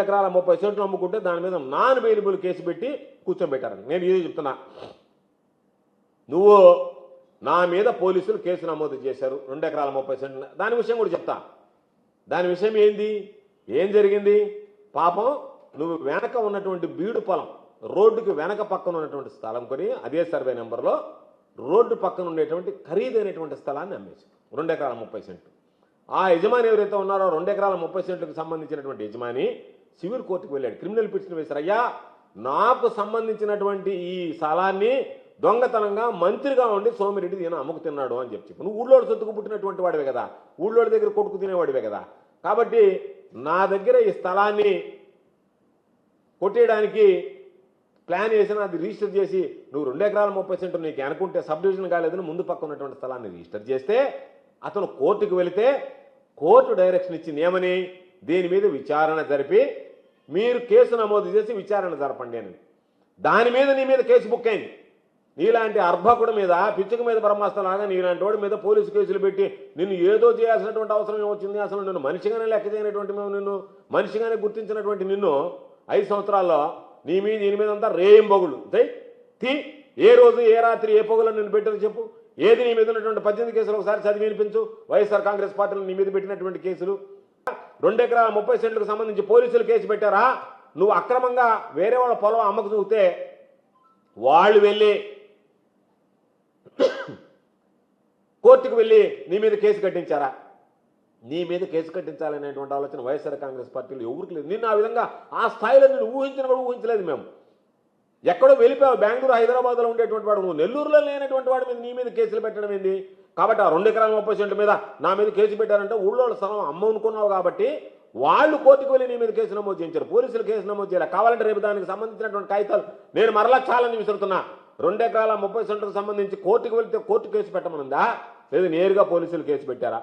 ఎకరాల 30 సెంట్లు అమ్ముకుంటే దాని మీద నాన్ బెయిలబుల్ కేసు పెట్టి కూర్చోబెట్టారు. నేను ఇదే చెప్తున్నా, నువ్వు నా మీద పోలీసులు కేసు నమోదు చేశారు 2 ఎకరాల 30 సెంట్లు. దాని విషయం కూడా చెప్తా. దాని విషయం ఏంది, ఏం జరిగింది? పాపం నువ్వు వెనక ఉన్నటువంటి బీడు పొలం, రోడ్డుకి వెనక పక్కన ఉన్నటువంటి స్థలం కొని అదే సర్వే నెంబర్లో రోడ్డు పక్కన ఉండేటువంటి ఖరీదైనటువంటి స్థలాన్ని అమ్మేసి 2 ఎకరాల 30 సెంట్లు. ఆ యజమాని ఎవరైతే ఉన్నారో 2 ఎకరాల 30 సెంట్లకు సంబంధించినటువంటి యజమాని సివిల్ కోర్టుకు వెళ్ళాడు, క్రిమినల్ పిటిషన్ వేశారు. అయ్యా, నాకు సంబంధించినటువంటి ఈ స్థలాన్ని దొంగతనంగా మంత్రిగా ఉండి సోమిరెడ్డి ఈయన అమ్ముకు తిన్నాడు అని చెప్పి. నువ్వు ఊళ్ళోడు సొత్తుకు పుట్టినటువంటి వాడివే కదా, ఊళ్ళోడి దగ్గర కొట్టుకు తినేవాడివే కదా. కాబట్టి నా దగ్గర ఈ స్థలాన్ని కొట్టేయడానికి ప్లాన్ చేసిన అది రిజిస్టర్ చేసి నువ్వు 2 ఎకరాల 30 సెంట్లు నీకు అనుకుంటే సబ్ డివిజన్ కాలేదని ముందు పక్క ఉన్నటువంటి స్థలాన్ని రిజిస్టర్ చేస్తే అతను కోర్టుకు వెళితే కోర్టు డైరెక్షన్ ఇచ్చింది ఏమని, దీని మీద విచారణ జరిపి మీరు కేసు నమోదు చేసి విచారణ జరపండి అని. దాని మీద నీ మీద కేసు బుక్ అయింది. నీలాంటి అర్భకుడి మీద, పిచ్చుక మీద బ్రహ్మాస్త్రలాగా నీలాంటి వాడి మీద పోలీసు కేసులు పెట్టి నిన్ను ఏదో చేయాల్సినటువంటి అవసరం ఏమొచ్చింది? అసలు నిన్ను మనిషిగానే లెక్క చేయనటువంటి మేము నిన్ను మనిషిగానే గుర్తించినటువంటి నిన్ను 5 సంవత్సరాల్లో నీ మీద అంతా రేయింబొగులు ఏ రోజు ఏ రాత్రి ఏ పొగలు నిన్ను పెట్టారు చెప్పు. ఏది నీ మీద ఉన్నటువంటి 18 కేసులు ఒకసారి చదివి వినిపించు. వైఎస్ఆర్ కాంగ్రెస్ పార్టీలు నీ మీద పెట్టినటువంటి కేసులు. 2 ఎకరాల 30 సెంట్లకు సంబంధించి పోలీసులు కేసు పెట్టారా? నువ్వు అక్రమంగా వేరే వాళ్ళ పొలం అమ్మకు చూస్తే వాళ్ళు వెళ్ళి కోర్టుకు వెళ్ళి నీ మీద కేసు కట్టించారా? నీ మీద కేసు కట్టించాలనేటువంటి ఆలోచన వైఎస్ఆర్ కాంగ్రెస్ పార్టీలు ఎవరికి లేదు. నిన్ను ఆ విధంగా ఆ స్థాయిలో నేను ఊహించిన కూడా ఊహించలేదు మేము. ఎక్కడో వెళ్ళిపోయావు, బెంగళూరు హైదరాబాద్లో ఉండేటువంటి వాడు, నువ్వు నెల్లూరులో లేనటువంటి వాడి మీద నీ మీద కేసులు పెట్టడం ఏంది? కాబట్టి ఆ 2 ఎకరాల 30 సెంట్ల మీద నా మీద కేసు పెట్టారంటే ఊళ్ళో స్థలం అమ్మనుకున్నావు కాబట్టి వాళ్ళు కోర్టుకు వెళ్ళి నీ మీద కేసు నమోదు చేయించారు, పోలీసులు కేసు నమోదు చేయాలి. కావాలంటే రేపు దానికి సంబంధించినటువంటి కాగితాలు నేను మరలా ఛాలెంజ్ విసురుతున్నా. 2 ఎకరాల 30 సెంట్లకు సంబంధించి కోర్టుకు వెళ్తే కోర్టు కేసు పెట్టమనుందా, లేదు నేరుగా పోలీసులు కేసు పెట్టారా?